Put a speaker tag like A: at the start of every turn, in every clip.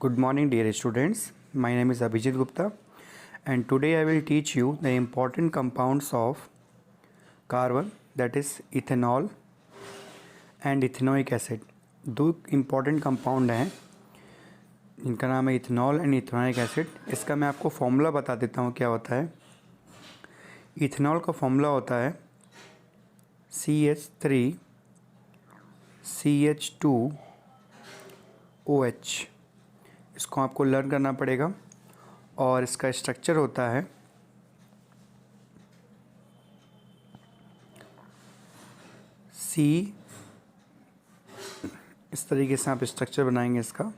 A: Good morning, dear students. My name is Abhijit Gupta, and today I will teach you the important compounds of carbon, that is ethanol and ethanoic acid. दो important compound हैं इनका नाम है ethanol and ethanoic acid. इसका मैं आपको formula बता देता हूँ क्या होता है। इथेनॉल का फॉर्मूला होता है CH3CH2OH। इसको आपको लर्न करना पड़ेगा और इसका स्ट्रक्चर होता है C। इस तरीके से आप स्ट्रक्चर बनाएंगे इसका।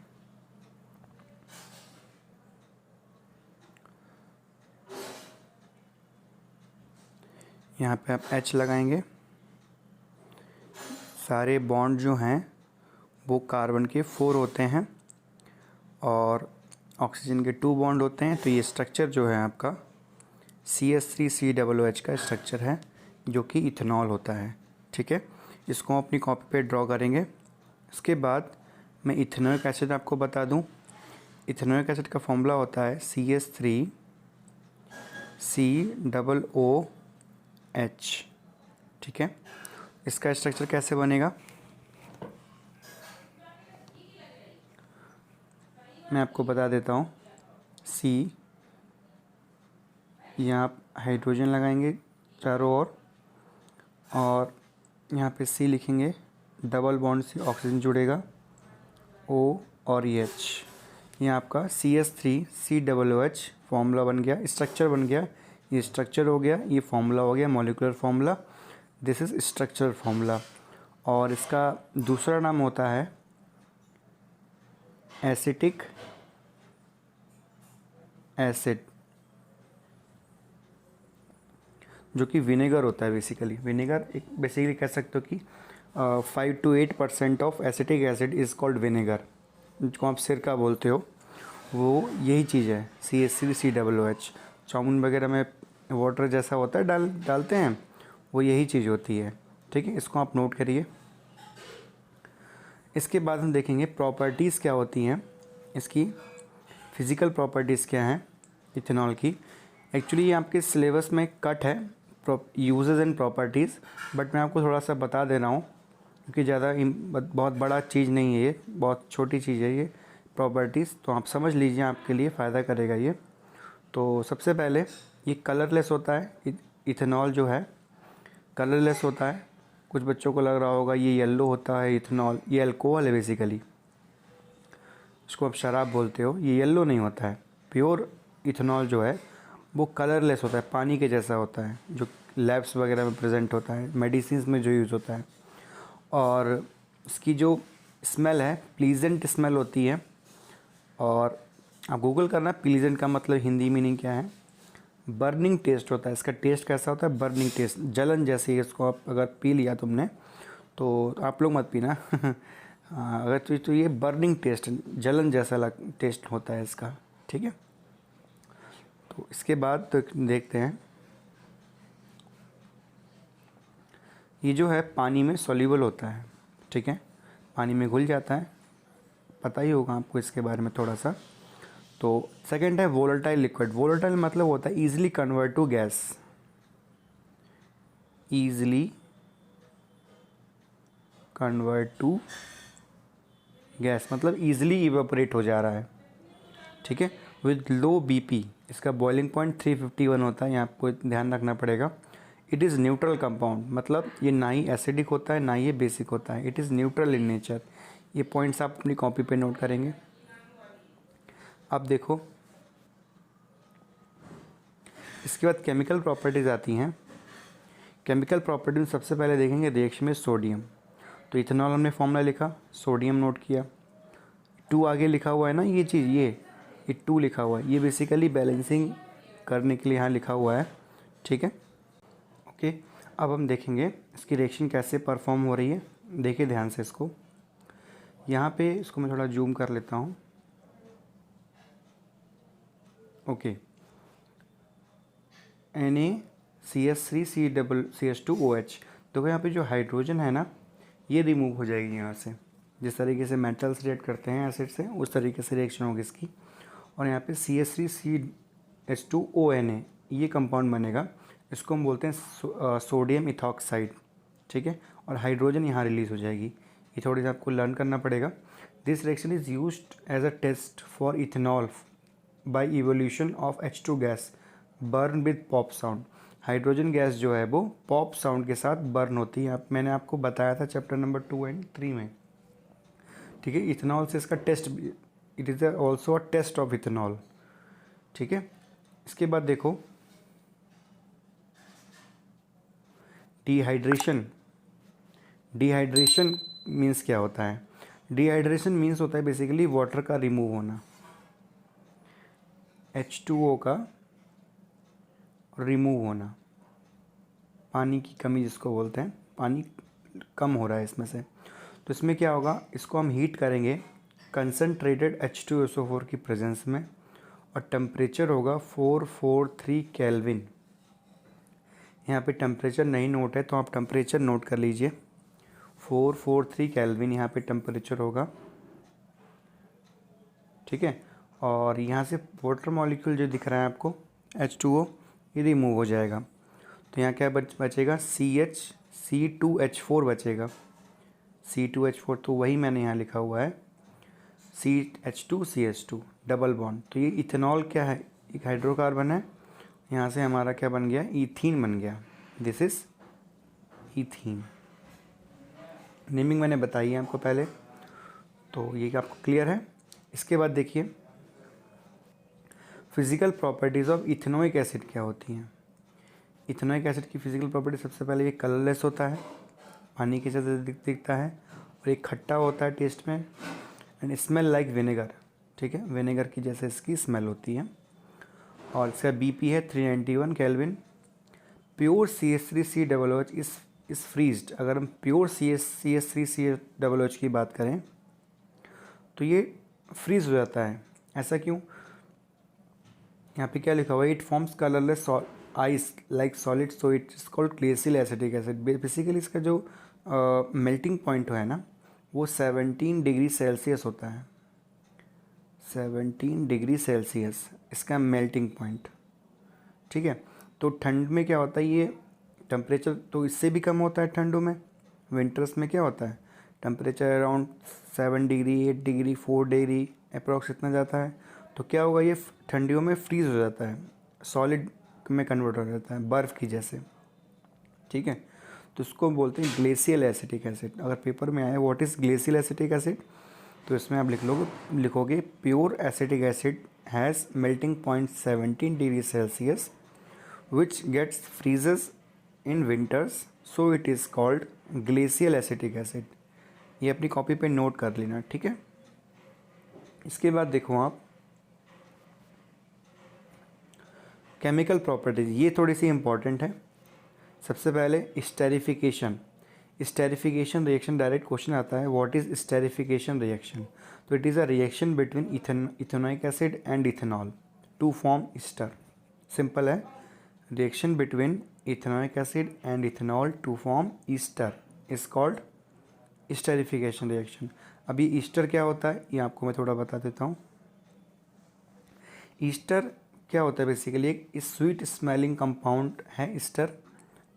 A: यहाँ पे आप H लगाएंगे। सारे बॉन्ड जो हैं वो कार्बन के 4 होते हैं और ऑक्सीजन के 2 बॉन्ड होते हैं। तो ये स्ट्रक्चर जो है आपका CH3COOH का स्ट्रक्चर है जो कि इथेनॉल होता है। ठीक है, इसको अपनी कॉपी पे ड्रॉ करेंगे। इसके बाद मैं इथेनोइक एसिड आपको बता दूं। इथेनोइक एसिड का फॉर्मूला होता है CH3COOH। ठीक है, इसका स्ट्रक्चर कैसे बनेगा मैं आपको बता देता हूँ। C, यहाँ आप हाइड्रोजन लगाएंगे चारों ओर और यहाँ पे C लिखेंगे, डबल बॉन्ड से ऑक्सीजन जुड़ेगा O और H। ये आपका CH3COOH फॉर्मूला बन गया, स्ट्रक्चर बन गया। ये स्ट्रक्चर हो गया, ये फॉर्मूला हो गया, molecular formula. This is structure formula. और इसका दूसरा नाम होता है एसिटिक एसिड, जो कि विनेगर होता है। बेसिकली विनेगर एक बेसिकली कह सकते हो कि 5 to 8% of acetic acid is called vinegar, जिसको आप सिरका बोलते हो। वो यही चीज़ है CH3COOH। चाउमीन वगैरह में वाटर जैसा होता है डालते हैं, वो यही चीज़ होती है। ठीक है, इसको आप नोट करिए। इसके बाद हम देखेंगे प्रॉपर्टीज़ क्या होती हैं, इसकी फिज़िकल प्रॉपर्टीज़ क्या हैं इथेनॉल की। एक्चुअली ये आपके सिलेबस में कट है यूजेस एंड प्रॉपर्टीज़, बट मैं आपको थोड़ा सा बता दे रहा हूँ क्योंकि बहुत बड़ा चीज़ नहीं है, ये बहुत छोटी चीज़ है ये प्रॉपर्टीज़। तो आप समझ लीजिए, आपके लिए फ़ायदा करेगा ये। तो सबसे पहले ये कलरलेस होता है। इथेनॉल जो है कलरलेस होता है। कुछ बच्चों को लग रहा होगा ये येलो होता है इथेनॉल, ये अल्कोहल है बेसिकली, इसको आप शराब बोलते हो। ये येलो नहीं होता है। प्योर इथेनॉल जो है वो कलरलेस होता है, पानी के जैसा होता है, जो लैब्स वगैरह में प्रेजेंट होता है, मेडिसिन्स में जो यूज़ होता है। और इसकी जो स्मेल है प्लीजेंट स्मेल होती है। और आप गूगल करना, प्लीजेंट का मतलब हिंदी मीनिंग क्या है। बर्निंग टेस्ट होता है इसका। टेस्ट कैसा होता है? बर्निंग टेस्ट, जलन जैसे। इसको आप अगर पी लिया तुमने तो आप लोग मत पीना हाँ, अगर तो ये बर्निंग टेस्ट, जलन जैसा टेस्ट होता है इसका। ठीक है, तो इसके बाद तो देखते हैं, ये जो है पानी में सॉल्यूबल होता है। ठीक है, पानी में घुल जाता है, पता ही होगा आपको इसके बारे में थोड़ा सा। तो सेकंड है वोलेटाइल लिक्विड। वोलेटाइल मतलब होता है easily convert to gas. Easily convert to gas मतलब ईजिली इवेपोरेट हो जा रहा है। ठीक है, विद लो बीपी। इसका बॉइलिंग पॉइंट 351 होता है, यहाँ आपको ध्यान रखना पड़ेगा। इट इज़ न्यूट्रल कंपाउंड, मतलब ये ना ही एसिडिक होता है ना ही ये बेसिक होता है। It is neutral in nature. ये पॉइंट्स आप अपनी कॉपी पे नोट करेंगे। अब देखो, इसके बाद केमिकल प्रॉपर्टीज़ आती हैं। केमिकल प्रॉपर्टी में सबसे पहले देखेंगे रिएक्शन में सोडियम। तो इथेनॉल हमने फॉर्मूला लिखा, सोडियम नोट किया, 2 आगे लिखा हुआ है ना, ये चीज़ ये 2 लिखा हुआ है, ये बेसिकली बैलेंसिंग करने के लिए यहाँ लिखा हुआ है। ठीक है, ओके। अब हम देखेंगे इसकी रिएक्शन कैसे परफॉर्म हो रही है। देखिए ध्यान से इसको, यहाँ पे इसको मैं थोड़ा जूम कर लेता हूँ। Okay, NaCH3CH2OH। देखो यहाँ पे जो हाइड्रोजन है ना, ये रिमूव हो जाएगी यहाँ से। जिस तरीके से मेटल्स रिएक्ट करते हैं एसिड से, उस तरीके से रिएक्शन होगी इसकी। और यहाँ पे CH3CH2ONA ये कंपाउंड बनेगा, इसको हम बोलते हैं सोडियम इथॉक्साइड, ठीक है। और हाइड्रोजन यहाँ रिलीज़ हो जाएगी। ये थोड़ी सी आपको लर्न करना पड़ेगा। This reaction is used as a test for ethanol by evolution of H2 gas burn with pop sound. Hydrogen gas जो है वो पॉप साउंड के साथ बर्न होती है। मैंने आपको बताया था चैप्टर नंबर 2 और 3 में, ठीक है। इथेनॉल से इसका test, it is also a test of ethanol, ठीक है। इसके बाद देखो डिहाइड्रेशन। डिहाइड्रेशन मीन्स क्या होता है? डिहाइड्रेशन मीन्स होता है बेसिकली वाटर का रिमूव होना, H2O का रिमूव होना, पानी की कमी जिसको बोलते हैं, पानी कम हो रहा है इसमें से। तो इसमें क्या होगा, इसको हम हीट करेंगे कंसनट्रेटेड H2SO4 की प्रेजेंस में, और टेम्परेचर होगा 443 केल्विन। यहाँ पे टेम्परेचर नहीं नोट है तो आप टेम्परेचर नोट कर लीजिए। 443 केल्विन यहाँ पे टेम्परेचर होगा, ठीक है। और यहाँ से वाटर मॉलिक्यूल जो दिख रहा है आपको H2O, ये रिमूव हो जाएगा। तो यहाँ क्या बचेगा, C2H4 बचेगा। C2H4 तो वही मैंने यहाँ लिखा हुआ है, CH2CH2 डबल बॉन्ड। तो ये इथेनॉल क्या है, एक हाइड्रोकार्बन है। यहाँ से हमारा क्या बन गया, ईथीन बन गया। This is ethene. नेमिंग मैंने बताई है आपको पहले, तो ये आपको क्लियर है। इसके बाद देखिए physical properties of ethanoic acid क्या होती हैं। इथेनोइक एसिड की फिज़िकल प्रॉपर्टी सबसे पहले ये कलरलेस होता है, पानी की जैसे दिखता है, और एक खट्टा होता है टेस्ट में, एंड स्मेल लाइक विनेगर, ठीक है। विनेगर की जैसे इसकी स्मेल होती है। और इसका BP है 391 केल्विन। प्योर CH3COOH इस फ्रीज्ड। अगर हम प्योर CH3COOH की बात करें तो ये फ्रीज हो जाता है। ऐसा क्यों? यहाँ पे क्या लिखा हुआ है, it forms colourless ice like solid, so it is called glacial acetic acid. Basically इसका जो मेल्टिंग पॉइंट है ना, वो 17 डिग्री सेल्सियस होता है। 17 डिग्री सेल्सियस इसका मेल्टिंग पॉइंट, ठीक है। तो ठंड में क्या होता है, ये टेम्परेचर तो इससे भी कम होता है ठंडों में। विंटर्स में क्या होता है, temperature around 7 degree 8 degree 4 degree approx इतना जाता है। तो क्या होगा, ये ठंडियों में फ्रीज़ हो जाता है, सॉलिड में कन्वर्ट हो जाता है, बर्फ़ की जैसे, ठीक है। तो उसको बोलते हैं ग्लेशियल एसिटिक एसिड। अगर पेपर में आए what is glacial acetic acid, तो इसमें आप लिखोगे pure acetic acid has melting point 17 degree Celsius which gets freezes in winters, so it is called glacial acetic acid। ये अपनी कॉपी पे नोट कर लेना, ठीक है। इसके बाद देखो आप केमिकल प्रॉपर्टीज, ये थोड़ी सी इंपॉर्टेंट है। सबसे पहले esterification. Esterification reaction direct question आता है, व्हाट इज स्टेरिफिकेशन रिएक्शन। तो it is a reaction between ethanoic acid and ethanol to form ester. Simple है, reaction between ethanoic acid and ethanol to form ester is called esterification reaction. अभी ester क्या होता है ये आपको मैं थोड़ा बता देता हूँ। ईस्टर क्या होता है, बेसिकली एक स्वीट स्मेलिंग कंपाउंड है ईस्टर,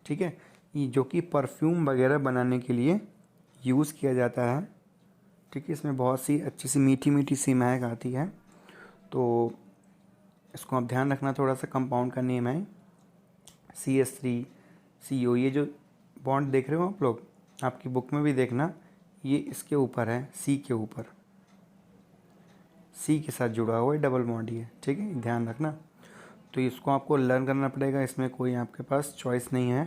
A: ठीक है। ये जो कि परफ्यूम वगैरह बनाने के लिए यूज़ किया जाता है, ठीक है। इसमें बहुत सी अच्छी सी मीठी मीठी सी महक आती है। तो इसको आप ध्यान रखना, थोड़ा सा कंपाउंड का नेम है CH3CO। ये जो बॉन्ड देख रहे हो आप लोग, आपकी बुक में भी देखना, ये इसके ऊपर है, C के ऊपर, C के साथ जुड़ा हुआ है डबल बॉन्ड ये, ठीक है, ध्यान रखना। तो इसको आपको लर्न करना पड़ेगा, इसमें कोई आपके पास चॉइस नहीं है।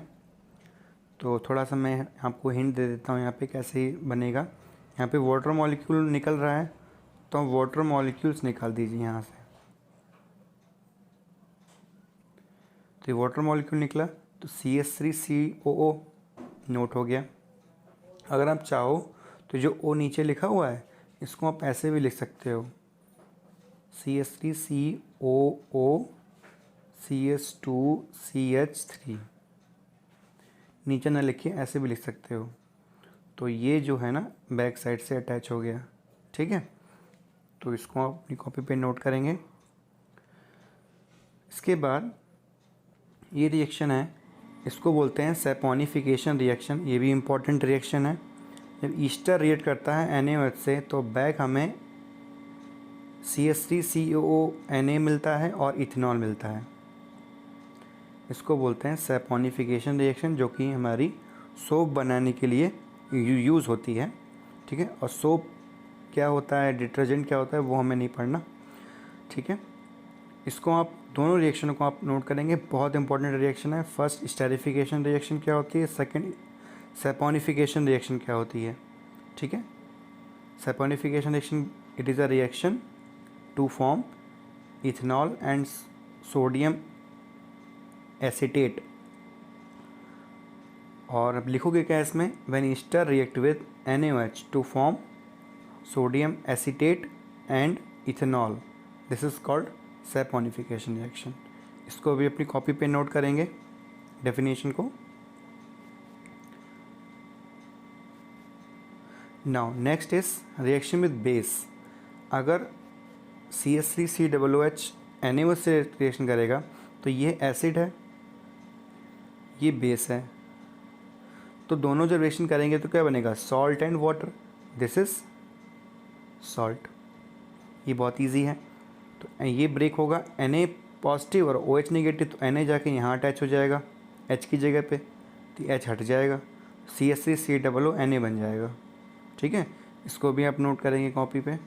A: तो थोड़ा सा मैं आपको हिंट दे देता हूँ यहाँ पे कैसे बनेगा। यहाँ पे वाटर मॉलिक्यूल निकल रहा है, तो वाटर मॉलिक्यूल्स निकाल दीजिए यहाँ से। तो ये वाटर मॉलिक्यूल निकला, तो CH3COO नोट हो गया। अगर आप चाहो तो जो O नीचे लिखा हुआ है इसको आप ऐसे भी लिख सकते हो, CH3COO CH2CH3, नीचे ना लिखिए, ऐसे भी लिख सकते हो। तो ये जो है ना बैक साइड से अटैच हो गया, ठीक है। तो इसको आप अपनी कॉपी पे नोट करेंगे। इसके बाद ये रिएक्शन है, इसको बोलते हैं सैपोनिफिकेशन रिएक्शन। ये भी इम्पॉर्टेंट रिएक्शन है। जब ईस्टर रिएक्ट करता है NaOH से तो बैक हमें CH3COO Na मिलता है और इथेनॉल मिलता है। इसको बोलते हैं सैपोनिफिकेशन रिएक्शन, जो कि हमारी सोप बनाने के लिए यूज़ होती है, ठीक है। और सोप क्या होता है, डिटर्जेंट क्या होता है, वो हमें नहीं पढ़ना, ठीक है। इसको आप दोनों रिएक्शनों को आप नोट करेंगे, बहुत इंपॉर्टेंट रिएक्शन है। फर्स्ट स्टेरिफिकेशन रिएक्शन क्या होती है, सेकंड सैपोनिफिकेशन रिएक्शन क्या होती है, ठीक है। Saponification reaction, it is a reaction to form ethanol and sodium acetate. और अब लिखोगे क्या इसमें, when ester react with NaOH to form sodium acetate and ethanol, this is called saponification reaction. इसको भी अपनी कॉपी पे नोट करेंगे डेफिनेशन को। Now next is reaction with base. अगर CH3COOH NaOH से रिएक्शन करेगा तो ये एसिड है, ये बेस है, तो दोनों जब रिएक्शन करेंगे तो क्या बनेगा, salt and water, this is salt. ये बहुत इजी है। तो ये ब्रेक होगा, Na पॉजिटिव और OH नेगेटिव, तो Na जाके यहाँ अटैच हो जाएगा H की जगह पे, तो H हट जाएगा, CH3COO Na बन जाएगा, ठीक है। इसको भी आप नोट करेंगे कॉपी पे।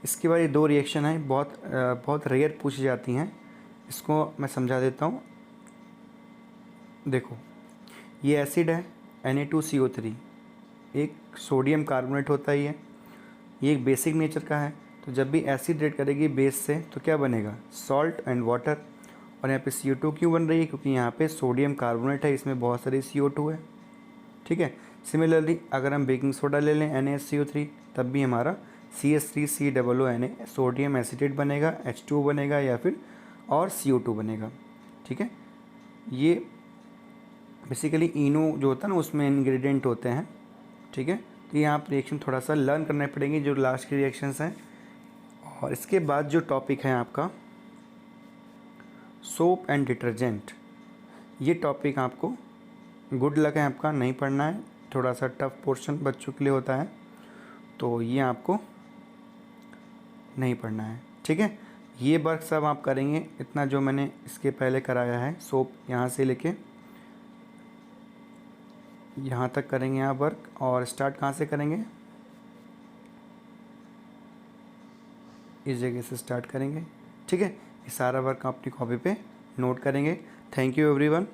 A: इसके बाद ये दो रिएक्शन है, बहुत रेयर पूछी जाती हैं, इसको मैं समझा देता हूँ। देखो, ये एसिड है Na2CO3, एक सोडियम कार्बोनेट होता है ये एक बेसिक नेचर का है। तो जब भी एसिड रिएक्ट करेगी बेस से तो क्या बनेगा, सॉल्ट एंड वाटर। और यहाँ पे CO2 क्यों बन रही है, क्योंकि यहाँ पे सोडियम कार्बोनेट है, इसमें बहुत सारी CO2 है, ठीक है। सिमिलरली अगर हम बेकिंग सोडा ले लें NaCO3, तब भी हमारा CH3COONA सोडियम एसीटेट बनेगा, H2O बनेगा या फिर और CO2 बनेगा, ठीक है। ये बेसिकली इनो जो होता है ना उसमें इंग्रेडिएंट होते हैं, ठीक है। तो ये आप रिएक्शन थोड़ा सा लर्न करने पड़ेंगे जो लास्ट के रिएक्शंस हैं। और इसके बाद जो टॉपिक है आपका सोप एंड डिटर्जेंट, ये टॉपिक आपको गुड लक है, आपका नहीं पढ़ना है, थोड़ा सा टफ पोर्शन बच्चों के लिए होता है, तो ये आपको नहीं पढ़ना है, ठीक है। ये वर्क सब आप करेंगे, इतना जो मैंने इसके पहले कराया है, सोप यहाँ से लेके यहाँ तक करेंगे आप वर्क। और स्टार्ट कहाँ से करेंगे, इस जगह से स्टार्ट करेंगे, ठीक है। ये सारा वर्क आप अपनी कॉपी पे नोट करेंगे। Thank you everyone.